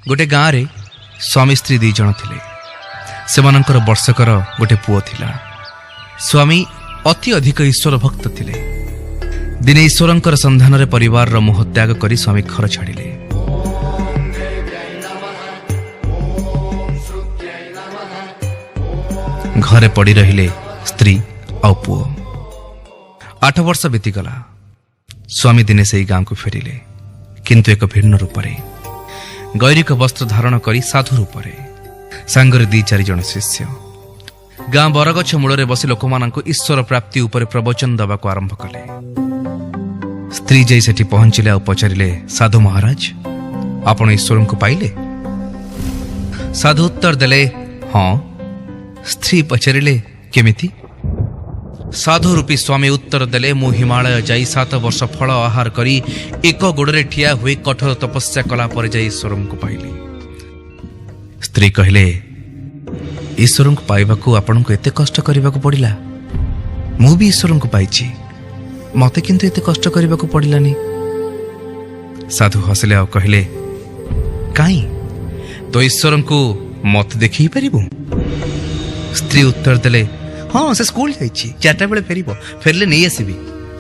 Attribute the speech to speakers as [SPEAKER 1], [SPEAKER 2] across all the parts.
[SPEAKER 1] गोटे गाँव रे स्वामी स्त्री 2 जन थिले। सेमानंकर वर्षकर गोटे पुओ थिला। स्वामी अति अधिक ईश्वर भक्त थिले। दिने ईश्वरंकर संधान रे परिवार रो मोह त्याग करी स्वामी घर छाड़िले। घरे पड़ी रहिले स्त्री और पुओ। 8 वर्ष बीतीगला। स्वामी दिने से गाँव को फेरिले, किंतु एक भिन्न रूपरे। गैरिक वस्त्र धारण करी साधु रूपरे। सांगरे 2-4 जन शिष्य। गाँ बरगछ मूल बसी लोक ईश्वर प्राप्ति उपर प्रवचन दबा को आरंभ कले। स्त्री जाई सेठी पहुंचिले और पचारिले, साधु महाराज आपण ईश्वर को पाइले? साधु उत्तर देले, हाँ। स्त्री पचारिले, केमिति? साधु रूपी स्वामी उत्तर देले, मु हिमालय जाई 7 वर्ष फल आहार करी एक गोड़े ठिया हुई कठोर तपस्या कला पर जाई ईश्वर को पाइली। स्त्री कहले, ईश्वर को पाइबा को आपण को एते कष्ट करबा को पड़िला? मु भी ईश्वर को पाइछि, मते किंतु एते कष्ट करबा को पड़िलानी। साधु हसले और कहले, काई तो ईश्वर को मत देखि परिबो? स्त्री उत्तर देले, हाँ से स्कूल जाइछि, 4टा बेले फेरिबो, फेरले नहीं आसीबी,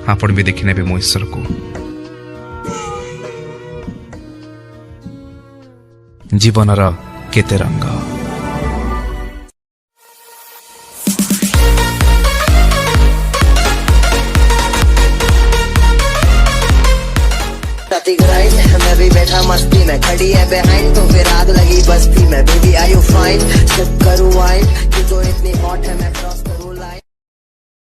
[SPEAKER 1] आपण भी देखि नेबे मो ईश्वर को। जीवनर केते रंग।
[SPEAKER 2] मैं भी बैठा मस्ती में, खड़ी है बिहाइंड तो फिर आग लगी बस्ती में। Baby are you fine, sip करूं वाइन, क्यों तो इतनी हॉट है मैं।